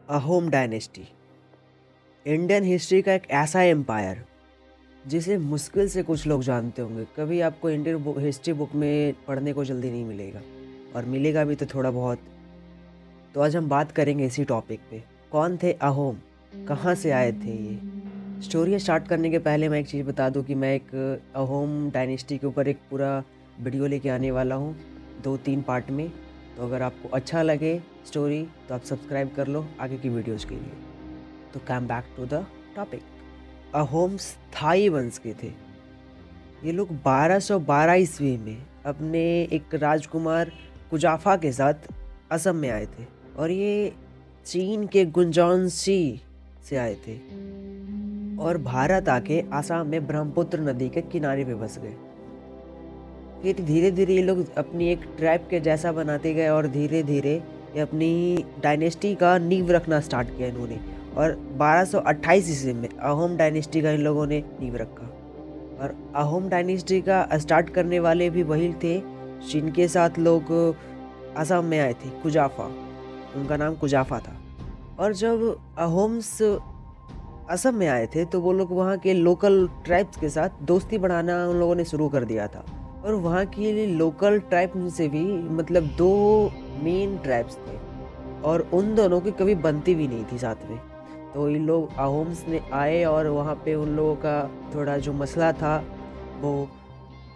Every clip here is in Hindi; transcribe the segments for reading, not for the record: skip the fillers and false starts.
अहोम डायनेस्टी इंडियन हिस्ट्री का एक ऐसा एम्पायर जिसे मुश्किल से कुछ लोग जानते होंगे। कभी आपको इंडियन हिस्ट्री बुक में पढ़ने को जल्दी नहीं मिलेगा, और मिलेगा भी तो थोड़ा बहुत। तो आज हम बात करेंगे इसी टॉपिक पे। कौन थे अहोम, कहाँ से आए थे ये। स्टोरी स्टार्ट करने के पहले मैं एक चीज़ बता दूं कि मैं एक अहोम डायनेस्टी के ऊपर एक पूरा वीडियो लेके आने वाला हूँ 2-3 पार्ट में। तो अगर आपको अच्छा लगे स्टोरी तो आप सब्सक्राइब कर लो आगे की वीडियोज़ के लिए। तो come back to the topic. Ahoms Thai वंश के थे। ये लोग 1212 ईस्वी में अपने एक राजकुमार कुजाफा के साथ असम में आए थे, और ये चीन के गुंजौनसी से आए थे और भारत आके आसाम में ब्रह्मपुत्र नदी के किनारे पे बस गए। फिर धीरे धीरे ये लोग अपनी एक ट्राइब के जैसा बनाते गए, और धीरे धीरे ये अपनी डायनेस्टी का नींव रखना स्टार्ट किया इन्होंने। और 1228 ईस्वी में अहोम डायनेस्टी का इन लोगों ने नींव रखा। और अहोम डायनेस्टी का स्टार्ट करने वाले भी वही थे जिनके साथ लोग असम में आए थे, कुजाफा। उनका नाम कुजाफा था। और जब अहोम्स असम में आए थे तो वो लोग वहाँ के लोकल ट्राइब्स के साथ दोस्ती बढ़ाना उन लोगों ने शुरू कर दिया था। और वहाँ की लोकल ट्राइब से भी मतलब 2 मेन ट्राइब्स थे, और उन दोनों की कभी बनती भी नहीं थी साथ में। तो इन लोग अहोम्स ने आए और वहाँ पे उन लोगों का थोड़ा जो मसला था वो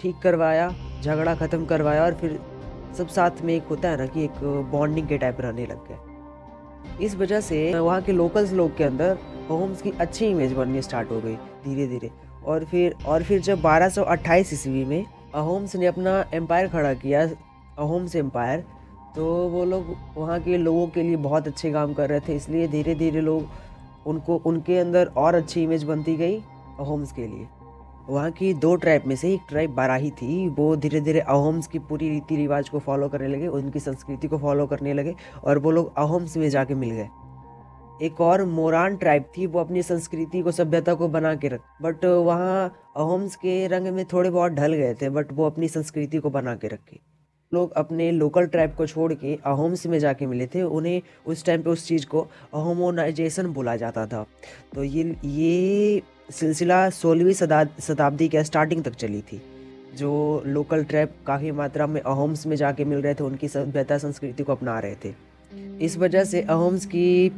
ठीक करवाया, झगड़ा ख़त्म करवाया, और फिर सब साथ में एक होता है ना कि एक बॉन्डिंग के टाइप रहने लग गए। इस वजह से वहाँ के लोकल्स लोग के अंदर अहोम्स की अच्छी इमेज बननी स्टार्ट हो गई धीरे धीरे। और फिर जब 1228 ईस्वी में अहोम्स ने अपना एम्पायर खड़ा किया, अहोम्स एम्पायर, तो वो लोग वहाँ के लोगों के लिए बहुत अच्छे काम कर रहे थे। इसलिए धीरे धीरे लोग उनके अंदर और अच्छी इमेज बनती गई अहोम्स के लिए। वहाँ की 2 ट्राइब में से एक ट्राइब बाराही थी, वो धीरे धीरे अहोम्स की पूरी रीति रिवाज को फॉलो करने लगे, उनकी संस्कृति को फॉलो करने लगे, और वो लोग अहोम्स में जाके मिल गए। एक और मोरान ट्राइब थी, वो अपनी संस्कृति को, सभ्यता को बना के रख, बट वहाँ अहोम्स के रंग में थोड़े बहुत ढल गए थे, बट वो अपनी संस्कृति को बना के रखे। लोग अपने लोकल ट्राइब को छोड़ के अहोम्स में जाके मिले थे। उन्हें उस टाइम पे उस चीज़ को अहोमोनाइजेशन बोला जाता था। तो ये सिलसिला 16वीं शताब्दी के स्टार्टिंग तक चली थी। जो लोकल ट्राइब काफ़ी मात्रा में अहोम्स में जाके मिल रहे थे, उनकी सभ्यता संस्कृति को अपना रहे थे। इस वजह से अहोम्स की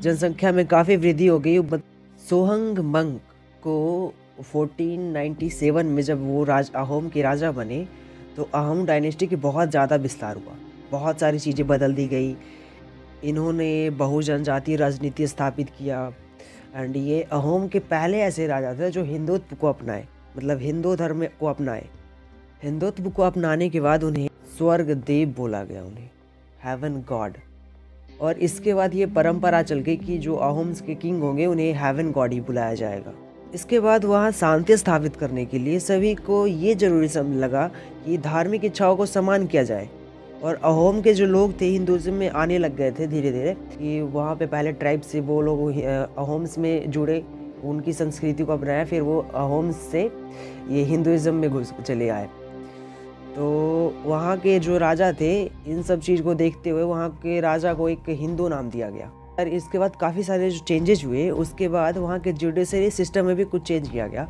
जनसंख्या में काफ़ी वृद्धि हो गई। सोहंग मंग को 1497 में जब वो अहोम के राजा बने तो अहोम डायनेस्टी की बहुत ज़्यादा विस्तार हुआ, बहुत सारी चीज़ें बदल दी गई। इन्होंने बहुजनजातीय राजनीति स्थापित किया। एंड ये अहोम के पहले ऐसे राजा थे जो हिंदुत्व को अपनाए, मतलब हिंदू धर्म को अपनाए। हिंदुत्व को अपनाने के बाद उन्हें स्वर्ग देव बोला गया, उन्हें हेवन गॉड। और इसके बाद ये परंपरा चल गई कि जो अहोम्स के किंग होंगे उन्हें हेवन गॉड ही बुलाया जाएगा। इसके बाद वहाँ शांति स्थापित करने के लिए सभी को ये जरूरी समझ लगा कि धार्मिक इच्छाओं को सम्मान किया जाए। और अहोम के जो लोग थे हिंदुज़म में आने लग गए थे धीरे धीरे, कि वहाँ पे पहले ट्राइब से वो लोग अहोम्स में जुड़े, उनकी संस्कृति को अपनाया, फिर वो अहोम्स से ये हिंदुज़म में घुस चले आए। तो वहाँ के जो राजा थे इन सब चीज़ को देखते हुए वहाँ के राजा को एक हिंदू नाम दिया गया। और इसके बाद काफ़ी सारे जो चेंजेस हुए, उसके बाद वहाँ के जुडिशरी सिस्टम में भी कुछ चेंज किया गया।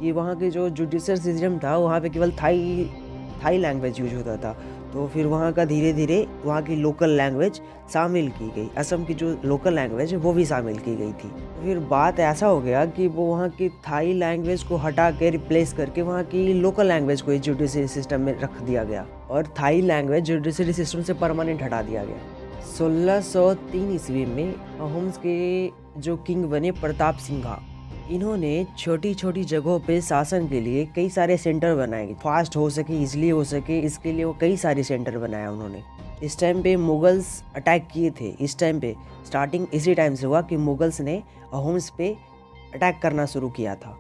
कि वहाँ के जो जुडिशरी सिस्टम था वहाँ पे केवल थाई लैंग्वेज यूज होता था। तो फिर वहाँ का धीरे धीरे वहाँ की लोकल लैंग्वेज शामिल की गई, असम की जो लोकल लैंग्वेज है वो भी शामिल की गई थी। फिर बात ऐसा हो गया कि वो वहाँ की थाई लैंग्वेज को हटा के रिप्लेस करके वहाँ की लोकल लैंग्वेज को जुडिशरी सिस्टम में रख दिया गया, और थाई लैंग्वेज जुडिशरी सिस्टम से परमानेंट हटा दिया गया। 1603 ईस्वी में अहोम्स के जो किंग बने प्रताप सिंघा, इन्होंने छोटी छोटी जगहों पे शासन के लिए कई सारे सेंटर बनाए, फास्ट हो सके, इजीली हो सके, इसके लिए वो कई सारे सेंटर बनाया उन्होंने। इस टाइम पे मुगल्स अटैक किए थे। इस टाइम पे स्टार्टिंग इसी टाइम से हुआ कि मुगल्स ने अहोम्स पे अटैक करना शुरू किया था।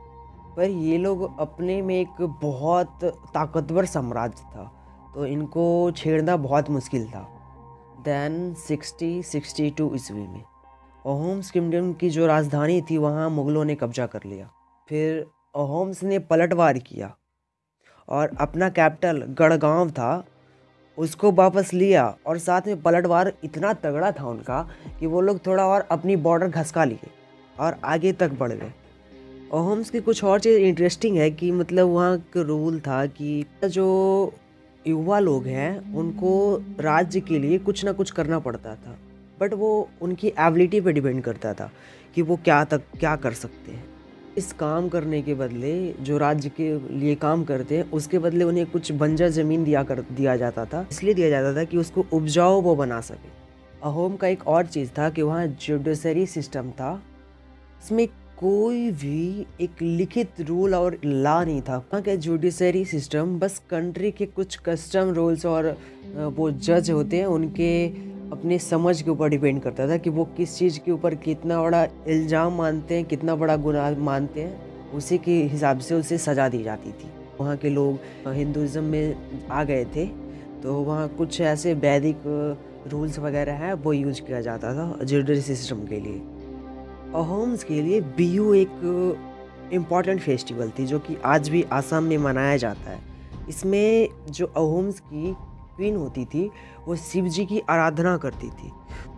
पर ये लोग अपने में एक बहुत ताकतवर साम्राज्य था, तो इनको छेड़ना बहुत मुश्किल था। देन 6062 ईस्वी में अहोम्स किंगडम की जो राजधानी थी वहाँ मुगलों ने कब्जा कर लिया। फिर अहोम्स ने पलटवार किया और अपना कैपिटल गढ़गांव था उसको वापस लिया और साथ में पलटवार इतना तगड़ा था उनका कि वो लोग थोड़ा और अपनी बॉर्डर घसका लिए और आगे तक बढ़ गए। अहोम्स की कुछ और चीज़ इंटरेस्टिंग है कि मतलब वहाँ का रूल था कि जो युवा लोग हैं उनको राज्य के लिए कुछ ना कुछ करना पड़ता था, बट वो उनकी एबिलिटी पे डिपेंड करता था कि वो क्या कर सकते हैं। इस काम करने के बदले जो राज्य के लिए काम करते हैं उसके बदले उन्हें कुछ बंजर ज़मीन दिया जाता था, इसलिए दिया जाता था कि उसको उपजाऊ वो बना सके। अहोम का एक और चीज़ था कि वहाँ जुडिशरी सिस्टम था, इसमें कोई भी एक लिखित रूल और लॉ नहीं था। वहाँ का जुडिशरी सिस्टम बस कंट्री के कुछ कस्टम रूल्स और वो जज होते हैं उनके अपने समझ के ऊपर डिपेंड करता था कि वो किस चीज़ के ऊपर कितना बड़ा इल्ज़ाम मानते हैं, कितना बड़ा गुनाह मानते हैं, उसी के हिसाब से उसे सज़ा दी जाती थी। वहाँ के लोग हिंदुज़म में आ गए थे तो वहाँ कुछ ऐसे वैदिक रूल्स वगैरह हैं वो यूज किया जाता था जुडिशरी सिस्टम के लिए। अहोम्स के लिए बिहू एक इम्पॉर्टेंट फेस्टिवल थी जो कि आज भी आसाम में मनाया जाता है। इसमें जो अहोम्स की क्वीन होती थी वो शिव जी की आराधना करती थी,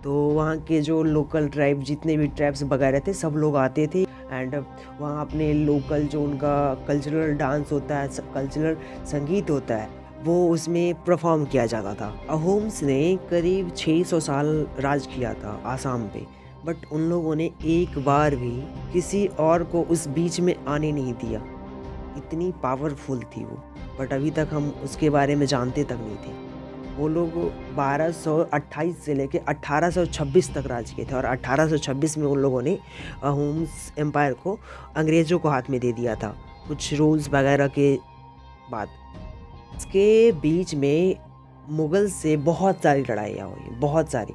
तो वहाँ के जो लोकल ट्राइब जितने भी ट्राइब्स वगैरह थे सब लोग आते थे एंड वहाँ अपने लोकल जो उनका कल्चरल डांस होता है, कल्चरल संगीत होता है, वो उसमें परफॉर्म किया जाता था। अहोम्स ने करीब 600 साल राज किया था आसाम पे, बट उन लोगों ने एक बार भी किसी और को उस बीच में आने नहीं दिया। इतनी पावरफुल थी वो, बट अभी तक हम उसके बारे में जानते तक नहीं थे। वो लोग 1228 से लेके 1826 तक राज किए थे और 1826 में उन लोगों ने अहोम्स एम्पायर को अंग्रेज़ों को हाथ में दे दिया था कुछ रूल्स वगैरह के बाद। इसके बीच में मुग़ल से बहुत सारी लड़ाइयाँ हुई, बहुत सारी,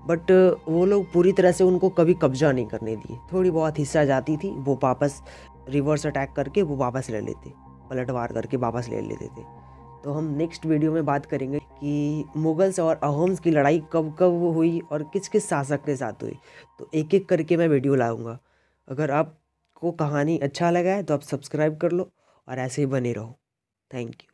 बट वो लोग पूरी तरह से उनको कभी कब्जा नहीं करने दिए। थोड़ी बहुत हिस्सा जाती थी, वो वापस रिवर्स अटैक करके वो वापस ले लेते, पलटवार करके वापस ले लेते थे। तो हम नेक्स्ट वीडियो में बात करेंगे कि मुगल्स और अहोम्स की लड़ाई कब कब हुई और किस किस शासक के साथ हुई। तो एक एक करके मैं वीडियो लाऊंगा। अगर आपको कहानी अच्छा लगा है तो आप सब्सक्राइब कर लो और ऐसे ही बने रहो। Thank you.